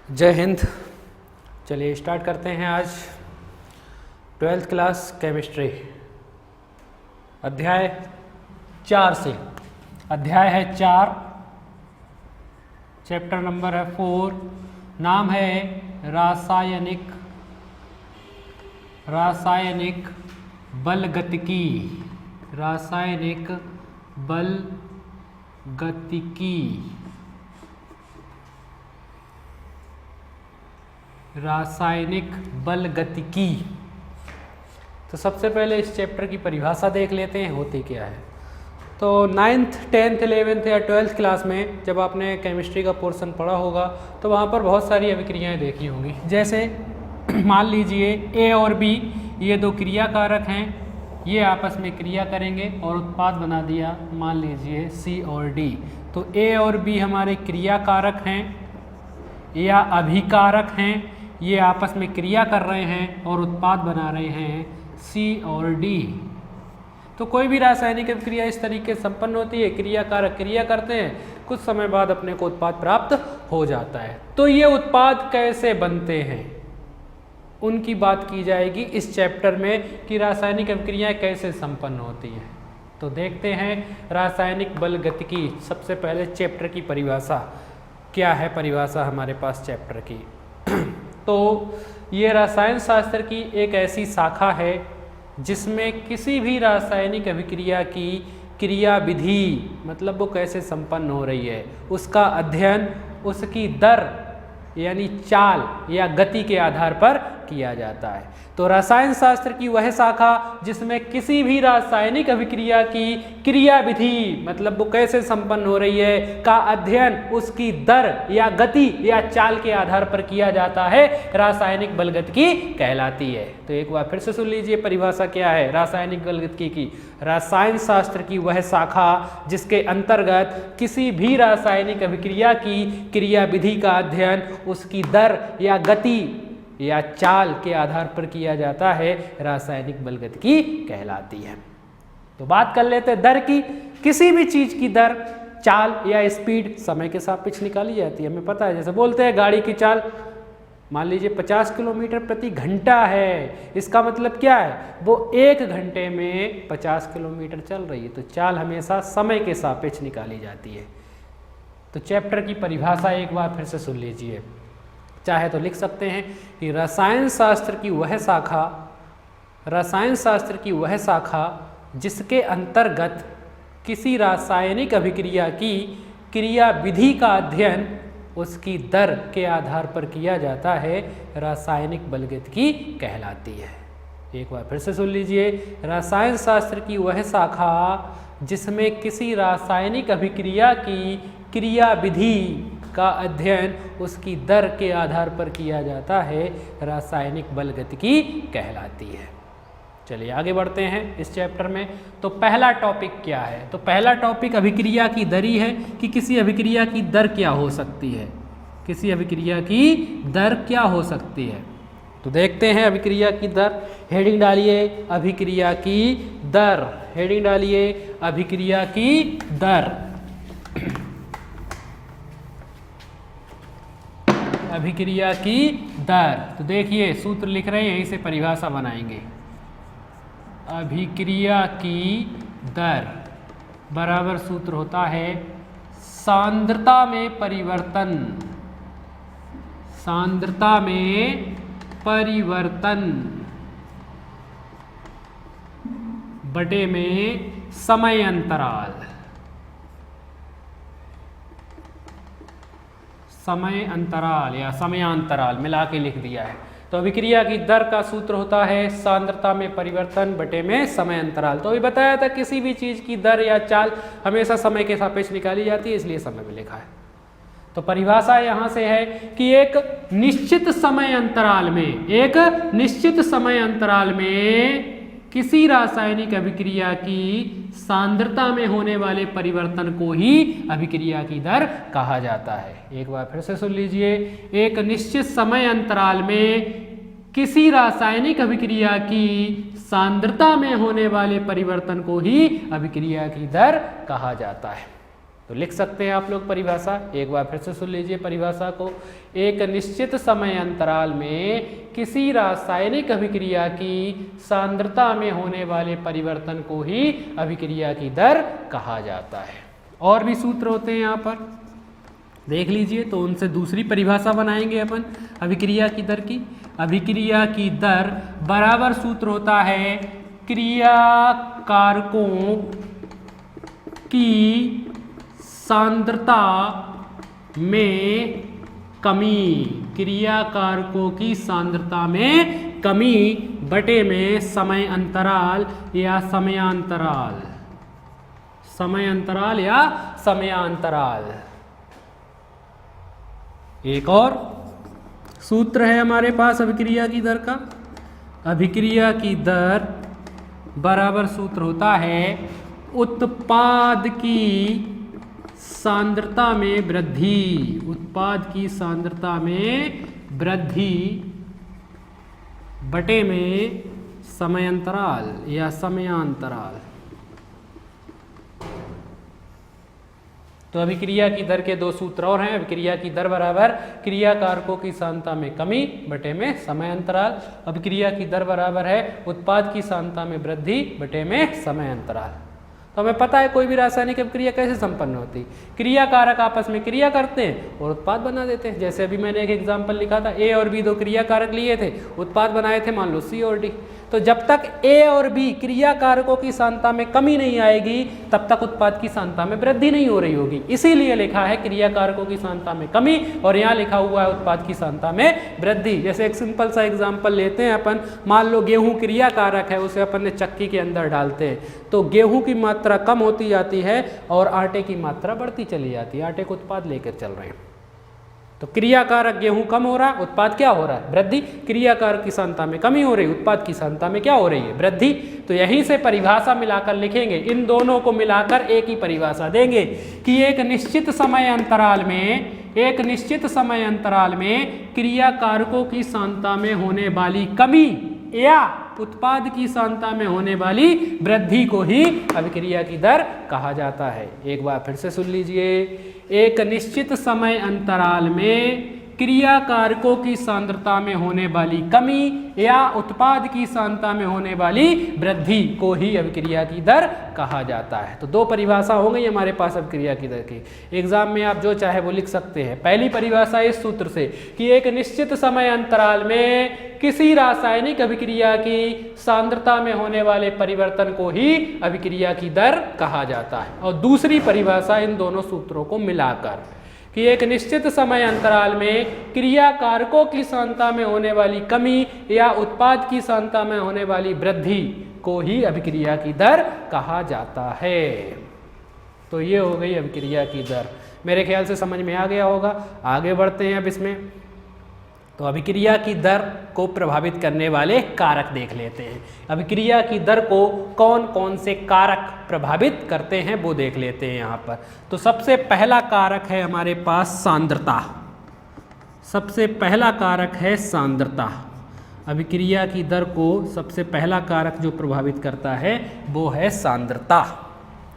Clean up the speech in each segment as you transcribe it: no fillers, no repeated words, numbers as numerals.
जय हिंद। चलिए स्टार्ट करते हैं आज 12th क्लास केमिस्ट्री अध्याय 4 से। अध्याय है 4, चैप्टर नंबर है 4, नाम है रासायनिक बलगतिकी। रासायनिक बलगतिकी। रासायनिक बलगतिकी। तो सबसे पहले इस चैप्टर की परिभाषा देख लेते हैं होती क्या है। तो 9th 10th 11th या 12th क्लास में जब आपने केमिस्ट्री का पोर्शन पढ़ा होगा तो वहाँ पर बहुत सारी अभिक्रियाएं देखी होंगी। जैसे मान लीजिए ए और बी ये दो क्रिया कारक हैं, ये आपस में क्रिया करेंगे और उत्पाद बना दिया मान लीजिए सी और डी। तो ए और बी हमारे क्रिया कारक हैं या अभिकारक हैं, ये आपस में क्रिया कर रहे हैं और उत्पाद बना रहे हैं सी और डी। तो कोई भी रासायनिक अभिक्रिया इस तरीके से संपन्न होती है, क्रिया कारक क्रिया करते हैं, कुछ समय बाद अपने को उत्पाद प्राप्त हो जाता है। तो ये उत्पाद कैसे बनते हैं उनकी बात की जाएगी इस चैप्टर में कि रासायनिक अभिक्रियाएं कैसे संपन्न होती हैं। तो देखते हैं रासायनिक बलगतिकी। सबसे पहले चैप्टर की परिभाषा क्या है। परिभाषा हमारे पास चैप्टर की तो ये रसायन शास्त्र की एक ऐसी शाखा है जिसमें किसी भी रासायनिक अभिक्रिया की क्रिया विधि मतलब वो कैसे संपन्न हो रही है उसका अध्ययन उसकी दर यानी चाल या गति के आधार पर किया जाता है। तो रसायन शास्त्र की वह शाखा जिसमें किसी भी रासायनिक अभिक्रिया की क्रिया विधि मतलब वो कैसे संपन्न हो रही है का अध्ययन उसकी दर या गति या चाल के आधार पर किया जाता है, रासायनिक बलगतिकी कहलाती है। तो एक बार फिर से सुन लीजिए परिभाषा क्या है रासायनिक बलगतिकी की। रसायन शास्त्र की वह शाखा जिसके अंतर्गत किसी भी रासायनिक अभिक्रिया की क्रिया विधि का अध्ययन उसकी दर या गति या चाल के आधार पर किया जाता है, रासायनिक बलगतिकी कहलाती है। तो बात कर लेते हैं दर की। किसी भी चीज की दर, चाल या स्पीड समय के सापेक्ष निकाली जाती है। हमें पता है, जैसे बोलते हैं गाड़ी की चाल मान लीजिए 50 किलोमीटर प्रति घंटा है, इसका मतलब क्या है वो 1 घंटे में 50 किलोमीटर चल रही है। तो चाल हमेशा समय के सापेक्ष निकाली जाती है। तो चैप्टर की परिभाषा एक बार फिर से सुन लीजिए, चाहे तो लिख सकते हैं कि रसायन शास्त्र की वह शाखा जिसके अंतर्गत किसी रासायनिक अभिक्रिया की क्रिया विधि का अध्ययन उसकी दर के आधार पर किया जाता है, रासायनिक बलगतिकी कहलाती है। एक बार फिर से सुन लीजिए, रसायन शास्त्र की वह शाखा जिसमें किसी रासायनिक अभिक्रिया की क्रिया विधि का अध्ययन उसकी दर के आधार पर किया जाता है, रासायनिक बलगतिकी कहलाती है। चलिए आगे बढ़ते हैं इस चैप्टर में। तो पहला टॉपिक क्या है? तो पहला टॉपिक अभिक्रिया की दर ही है कि किसी अभिक्रिया की दर क्या हो सकती है, किसी अभिक्रिया की दर क्या हो सकती है। तो देखते हैं अभिक्रिया की दर। हेडिंग डालिए अभिक्रिया की दर, हेडिंग डालिए अभिक्रिया की दर। अभिक्रिया की दर। तो देखिए सूत्र लिख रहे हैं, यहीं से परिभाषा बनाएंगे। अभिक्रिया की दर बराबर सूत्र होता है सांद्रता में परिवर्तन, सांद्रता में परिवर्तन बटे में समय अंतराल, समय अंतराल या समयांतराल मिला के लिख दिया है। तो अभिक्रिया की दर का सूत्र होता है सांद्रता में परिवर्तन बटे में समय अंतराल। तो अभी बताया था किसी भी चीज की दर या चाल हमेशा समय के सापेक्ष निकाली जाती है, इसलिए समय में लिखा है। तो परिभाषा यहां से है कि एक निश्चित समय अंतराल में किसी रासायनिक अभिक्रिया की सांद्रता में होने वाले परिवर्तन को ही अभिक्रिया की दर कहा जाता है। एक बार फिर से सुन लीजिए, एक निश्चित समय अंतराल में किसी रासायनिक अभिक्रिया की सांद्रता में होने वाले परिवर्तन को ही अभिक्रिया की दर कहा जाता है। तो लिख सकते हैं आप लोग परिभाषा, एक बार फिर से सुन लीजिए परिभाषा को। एक निश्चित समय अंतराल में किसी रासायनिक अभिक्रिया की सांद्रता में होने वाले परिवर्तन को ही अभिक्रिया की दर कहा जाता है। और भी सूत्र होते हैं यहाँ पर, देख लीजिए। तो उनसे दूसरी परिभाषा बनाएंगे अपन अभिक्रिया की दर की। अभिक्रिया की दर बराबर सूत्र होता है क्रिया कारकों की सांद्रता में कमी, क्रिया कारकों की सांद्रता में कमी बटे में समय अंतराल या समयांतराल, समय अंतराल या समयांतराल। एक और सूत्र है हमारे पास अभिक्रिया की दर का। अभिक्रिया की दर बराबर सूत्र होता है उत्पाद की सांद्रता में वृद्धि, उत्पाद की सांद्रता में वृद्धि बटे में समयांतराल या समयांतराल। तो अभिक्रिया की दर के दो सूत्र और हैं। अभिक्रिया की दर बराबर क्रिया कारकों की सांद्रता में कमी बटे में समय अंतराल। अभिक्रिया की दर बराबर है उत्पाद की सांद्रता में वृद्धि बटे में समय अंतराल। तो हमें पता है कोई भी रासायनिक अभिक्रिया कैसे संपन्न होती है, क्रिया कारक आपस में क्रिया करते हैं और उत्पाद बना देते हैं। जैसे अभी मैंने एक एग्जांपल लिखा था, ए और बी दो क्रिया कारक लिए थे, उत्पाद बनाए थे मान लो सी और डी। तो जब तक ए और बी क्रिया कारकों की सांद्रता में कमी नहीं आएगी तब तक उत्पाद की सांद्रता में वृद्धि नहीं हो रही होगी। इसीलिए लिखा है क्रिया कारकों की सांद्रता में कमी और यहाँ लिखा हुआ है उत्पाद की सांद्रता में वृद्धि। जैसे एक सिंपल सा एग्जांपल लेते हैं अपन, मान लो गेहूं क्रिया कारक है, उसे अपन ने चक्की के अंदर डालते हैं तो गेहूं की मात्रा कम होती जाती है और आटे की मात्रा बढ़ती चली जाती है, आटे को उत्पाद लेकर चल रहे हैं। तो क्रिया कारक गेहूं कम हो रहा है, उत्पाद क्या हो रहा है, वृद्धि। क्रिया कारक की सांद्रता में कमी हो रही है, उत्पाद की सांद्रता में क्या हो रही है, वृद्धि। तो यहीं से परिभाषा मिलाकर लिखेंगे, इन दोनों को मिलाकर एक ही परिभाषा देंगे कि एक निश्चित समय अंतराल में, एक निश्चित समय अंतराल में क्रिया कारकों की सांद्रता में होने वाली कमी या उत्पाद की सांद्रता में होने वाली वृद्धि को ही अभिक्रिया की दर कहा जाता है। एक बार फिर से सुन लीजिए, एक निश्चित समय अंतराल में क्रिया कारकों की सांद्रता में होने वाली कमी या उत्पाद की सांद्रता में होने वाली वृद्धि को ही अभिक्रिया की दर कहा जाता है। तो दो परिभाषा हो गई हमारे पास अभिक्रिया की दर की। एग्जाम में आप जो चाहे वो लिख सकते हैं। पहली परिभाषा इस सूत्र से कि एक निश्चित समय अंतराल में किसी रासायनिक अभिक्रिया की सांद्रता में होने वाले परिवर्तन को ही अभिक्रिया की दर कहा जाता है। और दूसरी परिभाषा इन दोनों सूत्रों को मिलाकर कि एक निश्चित समय अंतराल में क्रिया कारकों की सांद्रता में होने वाली कमी या उत्पाद की सांद्रता में होने वाली वृद्धि को ही अभिक्रिया की दर कहा जाता है। तो ये हो गई अभिक्रिया की दर। मेरे ख्याल से समझ में आ गया होगा। आगे बढ़ते हैं अब इसमें। तो अभिक्रिया की दर को प्रभावित करने वाले कारक देख लेते हैं। अभिक्रिया की दर को कौन कौन से कारक प्रभावित करते हैं वो देख लेते हैं यहाँ पर। तो सबसे पहला कारक है हमारे पास सांद्रता। सबसे पहला कारक है सांद्रता। अभिक्रिया की दर को सबसे पहला कारक जो प्रभावित करता है वो है सांद्रता।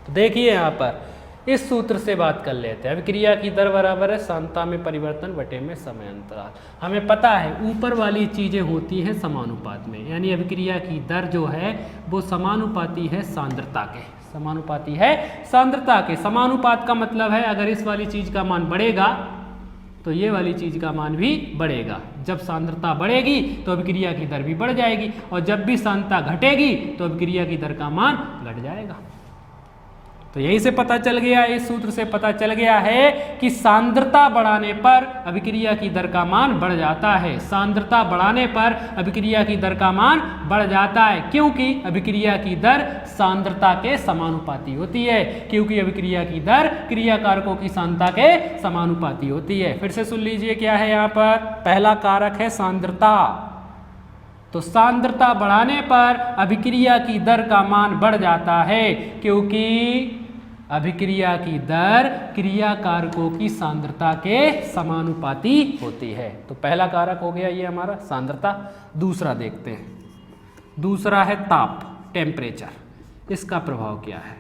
तो देखिए यहाँ पर इस सूत्र से बात कर लेते हैं। अभिक्रिया की दर बराबर है सांद्रता में परिवर्तन बटे में समय अंतराल। हमें पता है ऊपर वाली चीज़ें होती हैं समानुपात में, यानी अभिक्रिया की दर जो है वो समानुपाती है सांद्रता के, समानुपाती है सांद्रता के। समानुपात का मतलब है अगर इस वाली चीज़ का मान बढ़ेगा तो ये वाली चीज़ का मान भी बढ़ेगा। जब सांद्रता बढ़ेगी तो अभिक्रिया की दर भी बढ़ जाएगी और जब भी सांद्रता घटेगी तो अभिक्रिया की दर का मान घट जाएगा। तो यहीं से पता चल गया, इस सूत्र से पता चल गया है कि सांद्रता बढ़ाने पर अभिक्रिया की दर का मान बढ़ जाता है। सांद्रता बढ़ाने पर अभिक्रिया की दर का मान बढ़ जाता है, क्योंकि अभिक्रिया की दर सांद्रता के समानुपाती होती है। क्योंकि अभिक्रिया की दर क्रिया कारकों की सांद्रता के समानुपाती होती है। फिर से सुन लीजिए क्या है यहाँ पर। पहला कारक है सांद्रता। तो सांद्रता बढ़ाने पर अभिक्रिया की दर का मान बढ़ जाता है, क्योंकि अभिक्रिया की दर क्रिया कारकों की सांद्रता के समानुपाती होती है। तो पहला कारक हो गया ये हमारा सांद्रता। दूसरा देखते हैं, दूसरा है ताप, टेम्परेचर। इसका प्रभाव क्या है।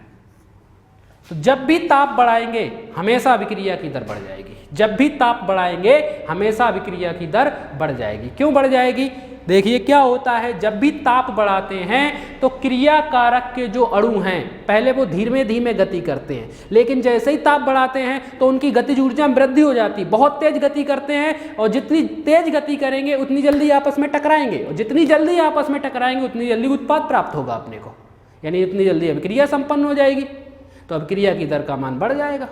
तो जब भी ताप बढ़ाएंगे हमेशा अभिक्रिया की दर बढ़ जाएगी। जब भी ताप बढ़ाएंगे हमेशा अभिक्रिया की दर बढ़ जाएगी। क्यों बढ़ जाएगी? देखिए क्या होता है, जब भी ताप बढ़ाते हैं तो क्रिया कारक के जो अणु हैं पहले वो धीमे धीमे गति करते हैं, लेकिन जैसे ही ताप बढ़ाते हैं तो उनकी गतिज ऊर्जा में वृद्धि हो जाती है। बहुत तेज गति करते हैं और जितनी तेज गति करेंगे उतनी जल्दी आपस में टकराएंगे, और जितनी जल्दी आपस में टकराएंगे उतनी जल्दी उत्पाद प्राप्त होगा अपने को, यानी उतनी जल्दी अभिक्रिया संपन्न हो जाएगी। तो अभिक्रिया की दर का मान बढ़ जाएगा।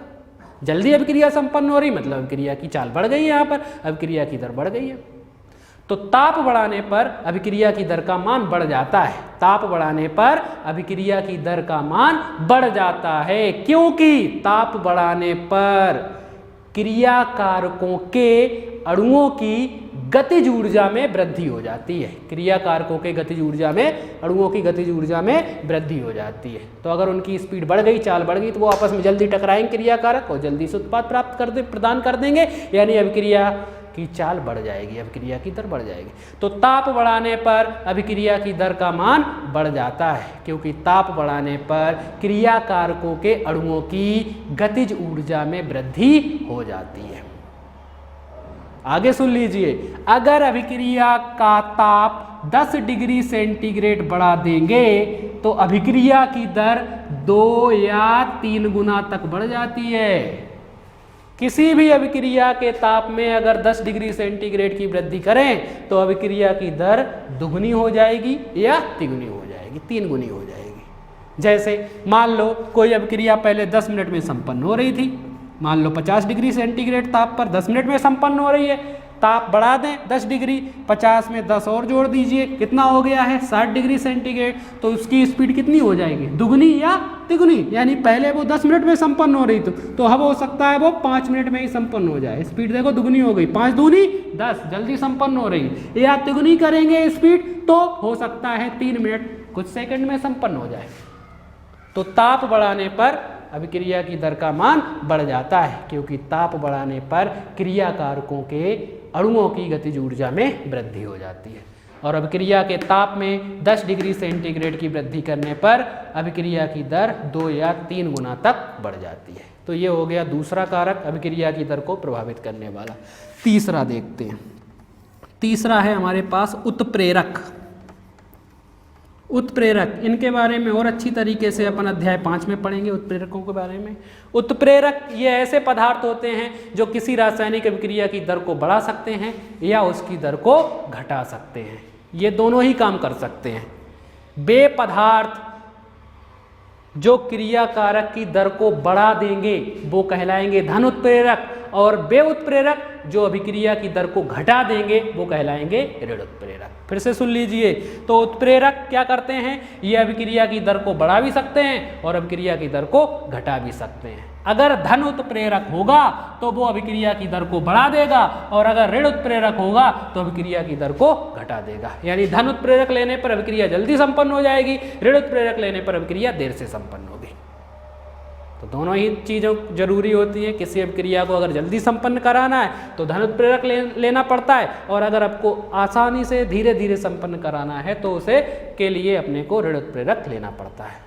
जल्दी अभिक्रिया संपन्न हो रही मतलब अभिक्रिया की चाल बढ़ गई है, यहाँ पर अभिक्रिया की दर बढ़ गई है। तो ताप बढ़ाने पर अभिक्रिया की दर का मान बढ़ जाता है। ताप बढ़ाने पर अभिक्रिया की दर का मान बढ़ जाता है, क्योंकि ताप बढ़ाने पर क्रिया कारकों के अणुओं की गतिज ऊर्जा में वृद्धि हो जाती है। क्रिया कारकों के गतिज ऊर्जा में, अणुओं की गतिज ऊर्जा में वृद्धि हो जाती है। तो अगर उनकी स्पीड बढ़ गई, चाल बढ़ गई, तो वो आपस में जल्दी टकराएंगे क्रिया कारक और जल्दी से उत्पाद प्रदान कर देंगे, यानी अभिक्रिया की चाल बढ़ जाएगी, अभिक्रिया की दर बढ़ जाएगी। तो ताप बढ़ाने पर अभिक्रिया की दर का मान बढ़ जाता है, क्योंकि ताप बढ़ाने पर क्रिया कारकों के अणुओं की गतिज ऊर्जा में वृद्धि हो जाती है। आगे सुन लीजिए, अगर अभिक्रिया का ताप 10 डिग्री सेंटीग्रेड बढ़ा देंगे तो अभिक्रिया की दर 2 या 3 गुना तक बढ़ जाती है। किसी भी अभिक्रिया के ताप में अगर 10 डिग्री सेंटीग्रेड की वृद्धि करें तो अभिक्रिया की दर दुगुनी हो जाएगी या तिगुनी हो जाएगी, 3 गुनी हो जाएगी। जैसे मान लो कोई अभिक्रिया पहले 10 मिनट में संपन्न हो रही थी, मान लो 50 डिग्री सेंटीग्रेड ताप पर 10 मिनट में संपन्न हो रही है। ताप बढ़ा दें 10 डिग्री, 50 में 10 और जोड़ दीजिए, कितना हो गया है 60 डिग्री सेंटीग्रेड। तो उसकी स्पीड कितनी हो जाएगी, दुगुनी या तिगुनी, यानी पहले वो 10 मिनट में संपन्न हो रही तो अब हो सकता है वो 5 मिनट में ही संपन्न हो जाए। स्पीड देखो दुगुनी हो गई, 5 दूनी 10, जल्दी संपन्न हो रही। या तिगुनी करेंगे स्पीड तो हो सकता है 3 मिनट कुछ सेकंड में संपन्न हो जाए। तो ताप बढ़ाने पर अभिक्रिया की दर का मान बढ़ जाता है, क्योंकि ताप बढ़ाने पर क्रिया कारकों के अणुओं की गतिज ऊर्जा में वृद्धि हो जाती है। और अभिक्रिया के ताप में 10 डिग्री सेंटीग्रेड की वृद्धि करने पर अभिक्रिया की दर 2 या 3 गुना तक बढ़ जाती है। तो ये हो गया दूसरा कारक अभिक्रिया की दर को प्रभावित करने वाला। तीसरा देखते हैं। तीसरा है हमारे पास उत्प्रेरक। उत्प्रेरक, इनके बारे में और अच्छी तरीके से अपन अध्याय 5 में पढ़ेंगे उत्प्रेरकों के बारे में। उत्प्रेरक ये ऐसे पदार्थ होते हैं जो किसी रासायनिक अभिक्रिया की दर को बढ़ा सकते हैं या उसकी दर को घटा सकते हैं। ये दोनों ही काम कर सकते हैं। वे पदार्थ जो क्रिया कारक की दर को बढ़ा देंगे वो कहलाएंगे धन उत्प्रेरक, और वे उत्प्रेरक जो अभिक्रिया की दर को घटा देंगे वो कहलाएंगे ऋण उत्प्रेरक। फिर से सुन लीजिए, तो उत्प्रेरक क्या करते हैं, ये अभिक्रिया की दर को बढ़ा भी सकते हैं और अभिक्रिया की दर को घटा भी सकते हैं। अगर धन उत्प्रेरक होगा तो वो अभिक्रिया की दर को बढ़ा देगा, और अगर ऋण उत्प्रेरक होगा तो अभिक्रिया की दर को घटा देगा। यानी धन उत्प्रेरक लेने पर अभिक्रिया जल्दी संपन्न हो जाएगी, ऋण उत्प्रेरक लेने पर अभिक्रिया देर से संपन्न होगी। तो दोनों ही चीज़ों जरूरी होती है। किसी अभिक्रिया को अगर जल्दी संपन्न कराना है तो धन उत्प्रेरक लेना पड़ता है, और अगर आपको आसानी से धीरे धीरे संपन्न कराना है तो उसे के लिए अपने को ऋण उत्प्रेरक लेना पड़ता है।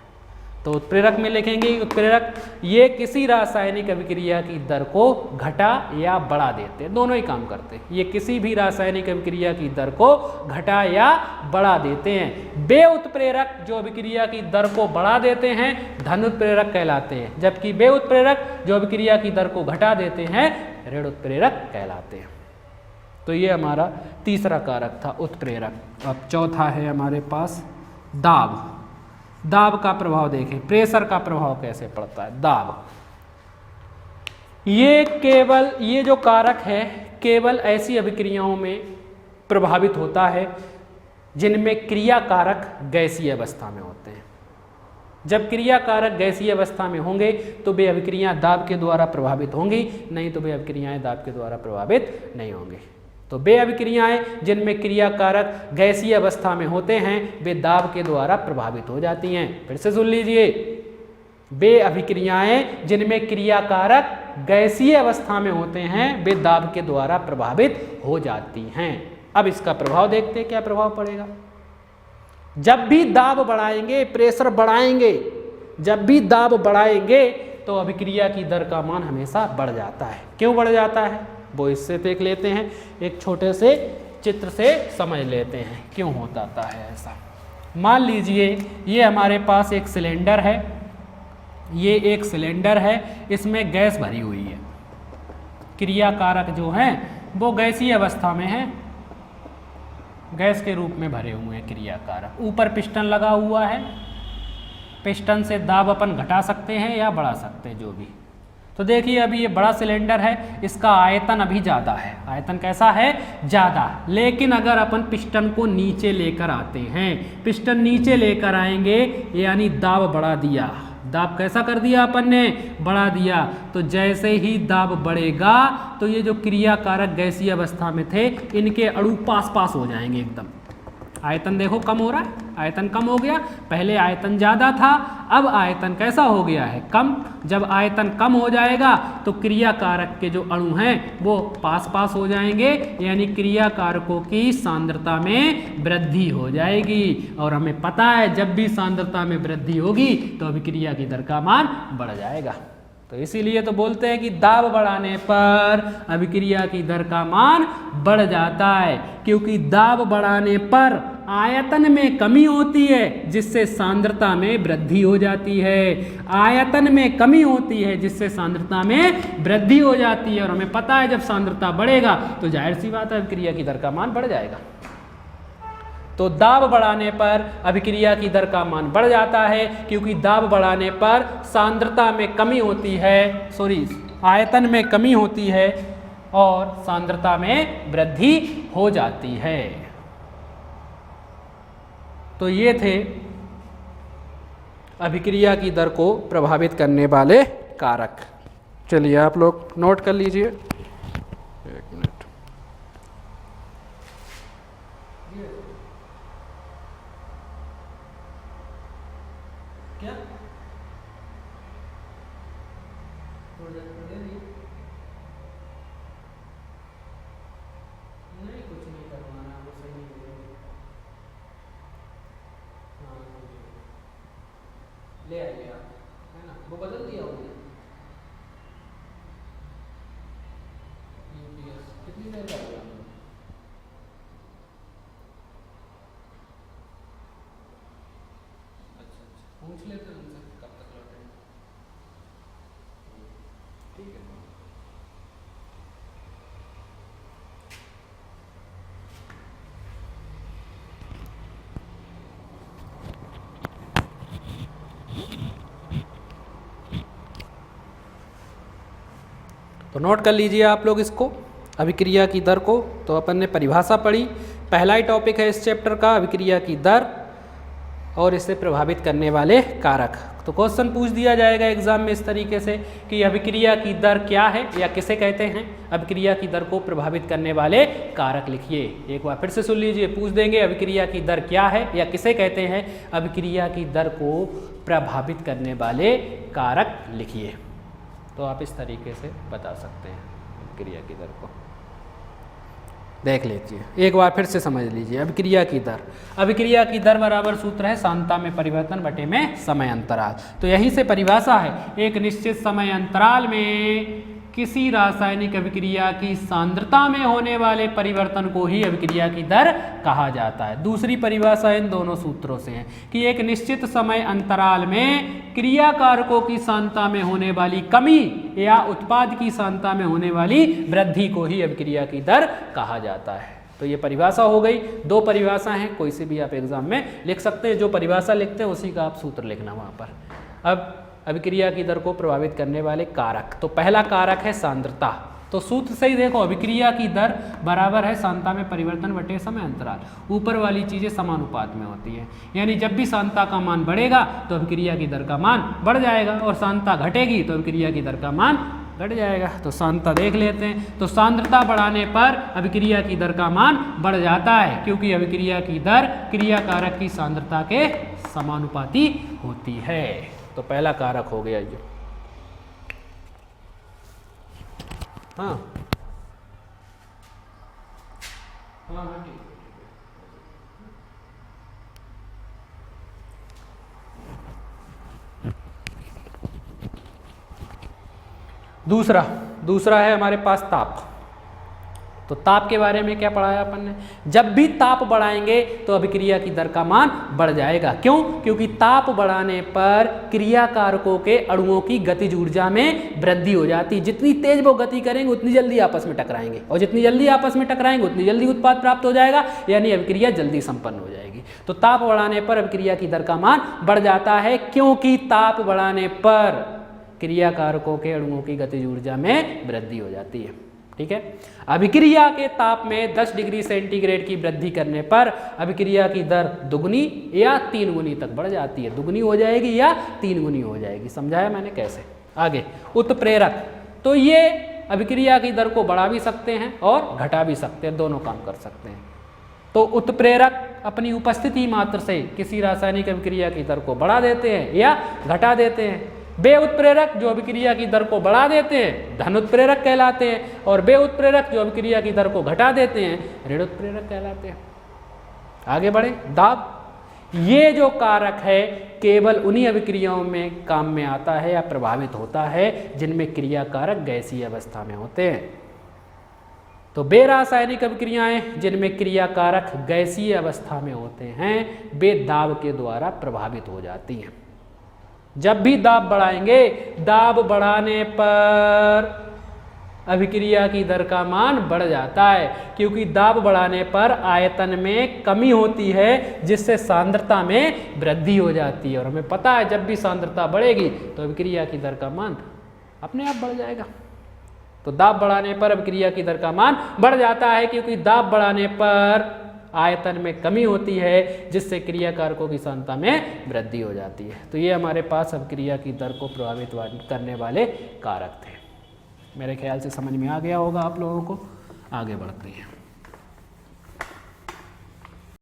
तो उत्प्रेरक में लिखेंगे उत्प्रेरक ये किसी रासायनिक अभिक्रिया की दर को घटा या बढ़ा देते हैं, दोनों ही काम करते हैं। ये किसी भी रासायनिक अभिक्रिया की दर को घटा या बढ़ा देते हैं। वे उत्प्रेरक जो अभिक्रिया की दर को बढ़ा देते हैं धन उत्प्रेरक कहलाते हैं, जबकि वे उत्प्रेरक जो अभिक्रिया की दर को घटा देते हैं ऋण उत्प्रेरक कहलाते हैं। तो ये हमारा तीसरा कारक था उत्प्रेरक। अब चौथा है हमारे पास दाब। दाब का प्रभाव देखें, प्रेशर का प्रभाव कैसे पड़ता है। दाब ये जो कारक है केवल ऐसी अभिक्रियाओं में प्रभावित होता है जिनमें क्रिया कारक गैसीय अवस्था में होते हैं। जब क्रिया कारक गैसीय अवस्था में होंगे तो वे अभिक्रियाएं दाब के द्वारा प्रभावित होंगी, नहीं तो वे अभिक्रियाएं दाब के द्वारा प्रभावित नहीं होंगी। तो वे अभिक्रियाएं जिनमें क्रिया कारक गैसीय अवस्था में होते हैं वे दाब के द्वारा प्रभावित हो जाती हैं। फिर से सुन लीजिए, वे अभिक्रियाएं जिनमें क्रिया कारक गैसीय अवस्था में होते हैं वे दाब के द्वारा प्रभावित हो जाती हैं। अब इसका प्रभाव देखते हैं, क्या प्रभाव पड़ेगा। जब भी दाब बढ़ाएंगे, प्रेशर बढ़ाएंगे, जब भी दाब बढ़ाएंगे तो अभिक्रिया की दर का मान हमेशा बढ़ जाता है। क्यों बढ़ जाता है वो इससे देख लेते हैं, एक छोटे से चित्र से समझ लेते हैं क्यों होता है ऐसा। मान लीजिए ये हमारे पास एक सिलेंडर है, ये एक सिलेंडर है, इसमें गैस भरी हुई है, क्रिया कारक जो हैं वो गैसीय अवस्था में है, गैस के रूप में भरे हुए हैं क्रिया कारक। ऊपर पिस्टन लगा हुआ है, पिस्टन से दाब अपन घटा सकते हैं या बढ़ा सकते हैं जो भी। तो देखिए अभी ये बड़ा सिलेंडर है, इसका आयतन अभी ज़्यादा है, आयतन कैसा है ज़्यादा। लेकिन अगर अपन पिस्टन को नीचे लेकर आते हैं, पिस्टन नीचे लेकर आएंगे यानी दाब बढ़ा दिया, दाब कैसा कर दिया अपन ने बढ़ा दिया, तो जैसे ही दाब बढ़ेगा तो ये जो क्रिया कारक गैसीय अवस्था में थे इनके अणु पास पास हो जाएंगे एकदम। आयतन देखो कम हो रहा है, आयतन कम हो गया, पहले आयतन ज़्यादा था अब आयतन कैसा हो गया है कम। जब आयतन कम हो जाएगा तो क्रिया कारक के जो अणु हैं वो पास पास हो जाएंगे, यानी क्रिया कारकों की सांद्रता में वृद्धि हो जाएगी। और हमें पता है जब भी सांद्रता में वृद्धि होगी तो अभिक्रिया की दर का मान बढ़ जाएगा। तो इसीलिए तो बोलते हैं कि दाब बढ़ाने पर अभिक्रिया की दर का मान बढ़ जाता है, क्योंकि दाब बढ़ाने पर आयतन में कमी होती है जिससे सांद्रता में वृद्धि हो जाती है, आयतन में कमी होती है जिससे सांद्रता में वृद्धि हो जाती है। और हमें पता है जब सांद्रता बढ़ेगा तो जाहिर सी बात है अभिक्रिया की दर का मान बढ़ जाएगा। तो दाब बढ़ाने पर अभिक्रिया की दर का मान बढ़ जाता है, क्योंकि दाब बढ़ाने पर सांद्रता में कमी होती है, आयतन में कमी होती है और सांद्रता में वृद्धि हो जाती है। तो ये थे अभिक्रिया की दर को प्रभावित करने वाले कारक। चलिए आप लोग नोट कर लीजिए, एक मिनट। क्या नहीं, कुछ नहीं करवाना, वो सही नहीं है। हाँ ले आइए आप, है ना, वो बदल दिया होगा यूपीएस। कितनी देर का होगा? अच्छा पूछ लेते हैं उनसे कब तक लौटेंगे। ठीक है। तो नोट कर लीजिए आप लोग इसको, अभिक्रिया की दर को। तो अपन ने परिभाषा पढ़ी, पहला ही टॉपिक है इस चैप्टर का अभिक्रिया की दर और इसे प्रभावित करने वाले कारक। तो क्वेश्चन पूछ दिया जाएगा एग्जाम में इस तरीके से कि अभिक्रिया की दर क्या है या किसे कहते हैं, अभिक्रिया की दर को प्रभावित करने वाले कारक लिखिए। एक बार फिर से सुन लीजिए, पूछ देंगे अभिक्रिया की दर क्या है या किसे कहते हैं, अभिक्रिया की दर को प्रभावित करने वाले कारक लिखिए। तो आप इस तरीके से बता सकते हैं अभिक्रिया की दर को। देख लीजिए एक बार फिर से समझ लीजिए, अभिक्रिया की दर, अभिक्रिया की दर बराबर सूत्र है सांद्रता में परिवर्तन बटे में समय अंतराल। तो यहीं से परिभाषा है, एक निश्चित समय अंतराल में किसी रासायनिक अभिक्रिया की सांद्रता में होने वाले परिवर्तन को ही अभिक्रिया की दर कहा जाता है। दूसरी परिभाषा इन दोनों सूत्रों से है कि एक निश्चित समय अंतराल में क्रिया कारकों की सांद्रता में होने वाली कमी या उत्पाद की सांद्रता में होने वाली वृद्धि को ही अभिक्रिया की दर कहा जाता है। तो ये परिभाषा हो गई, दो परिभाषा हैं, कोई सी भी आप एग्जाम में लिख सकते हैं, जो परिभाषा लिखते हैं उसी का आप सूत्र लिखना वहाँ पर। अब अभिक्रिया की दर को प्रभावित करने वाले कारक, तो पहला कारक है सांद्रता। तो सूत्र से ही देखो, अभिक्रिया की दर बराबर है सांद्रता में परिवर्तन बटे समय अंतराल। ऊपर वाली चीज़ें समानुपात में होती है, यानी जब भी सांद्रता का मान बढ़ेगा तो अभिक्रिया की दर का मान बढ़ जाएगा और सांद्रता घटेगी तो अभिक्रिया की दर का मान घट जाएगा। तो सांद्रता देख लेते हैं। तो सांद्रता बढ़ाने पर अभिक्रिया की दर का मान बढ़ जाता है, क्योंकि अभिक्रिया की दर क्रिया कारक की सांद्रता के समानुपाती होती है। तो पहला कारक हो गया ये। हाँ हाँ हाँ ठीक है। दूसरा है हमारे पास ताप। तो ताप के बारे में क्या पढ़ाया अपन ने? जब भी ताप बढ़ाएंगे तो अभिक्रिया की दर का मान बढ़ जाएगा। क्यों? क्योंकि ताप बढ़ाने पर क्रिया कारकों के अणुओं की गतिज ऊर्जा में वृद्धि हो जाती है। जितनी तेज वो गति करेंगे उतनी जल्दी आपस में टकराएंगे, और जितनी जल्दी आपस में टकराएंगे उतनी जल्दी उत्पाद प्राप्त हो जाएगा, यानी अभिक्रिया जल्दी संपन्न हो जाएगी। तो ताप बढ़ाने पर अभिक्रिया की दर का मान बढ़ जाता है, क्योंकि ताप बढ़ाने पर क्रिया कारकों के अणुओं की गतिज ऊर्जा में वृद्धि हो जाती है। ठीक है। अभिक्रिया के ताप में 10 डिग्री सेंटीग्रेड की वृद्धि करने पर अभिक्रिया की दर दुगनी या 3 गुनी तक बढ़ जाती है। दुगनी हो जाएगी या 3 गुनी हो जाएगी। समझाया मैंने कैसे? आगे उत्प्रेरक, तो ये अभिक्रिया की दर को बढ़ा भी सकते हैं और घटा भी सकते हैं, दोनों काम कर सकते हैं। तो उत्प्रेरक अपनी उपस्थिति मात्र से किसी रासायनिक अभिक्रिया की दर को बढ़ा देते हैं या घटा देते हैं। बे उत्प्रेरक जो अभिक्रिया की दर को बढ़ा देते हैं धन उत्प्रेरक कहलाते हैं, और बे उत्प्रेरक जो अभिक्रिया की दर को घटा देते हैं ऋण उत्प्रेरक कहलाते हैं। आगे बढ़े। दाब, ये जो कारक है केवल उन्हीं अभिक्रियाओं में काम में आता है या प्रभावित होता है जिनमें क्रिया कारक गैसीय अवस्था में होते हैं। तो बे रासायनिक अभिक्रियाएं जिनमें क्रिया कारक गैसीय अवस्था में होते हैं वे दाब के द्वारा प्रभावित हो जाती हैं। जब भी दाब बढ़ाएंगे, दाब बढ़ाने पर अभिक्रिया की दर का मान बढ़ जाता है, क्योंकि दाब बढ़ाने पर आयतन में कमी होती है जिससे सांद्रता में वृद्धि हो जाती है। और हमें पता है जब भी सांद्रता बढ़ेगी तो अभिक्रिया की दर का मान अपने आप बढ़ जाएगा। तो दाब बढ़ाने पर अभिक्रिया की दर का मान बढ़ जाता है, क्योंकि दाब बढ़ाने पर आयतन में कमी होती है जिससे क्रिया कारकों की सांद्रता में वृद्धि हो जाती है। तो ये हमारे पास अभिक्रिया की दर को प्रभावित करने वाले कारक थे। मेरे ख्याल से समझ में आ गया होगा आप लोगों को। आगे बढ़ते हैं।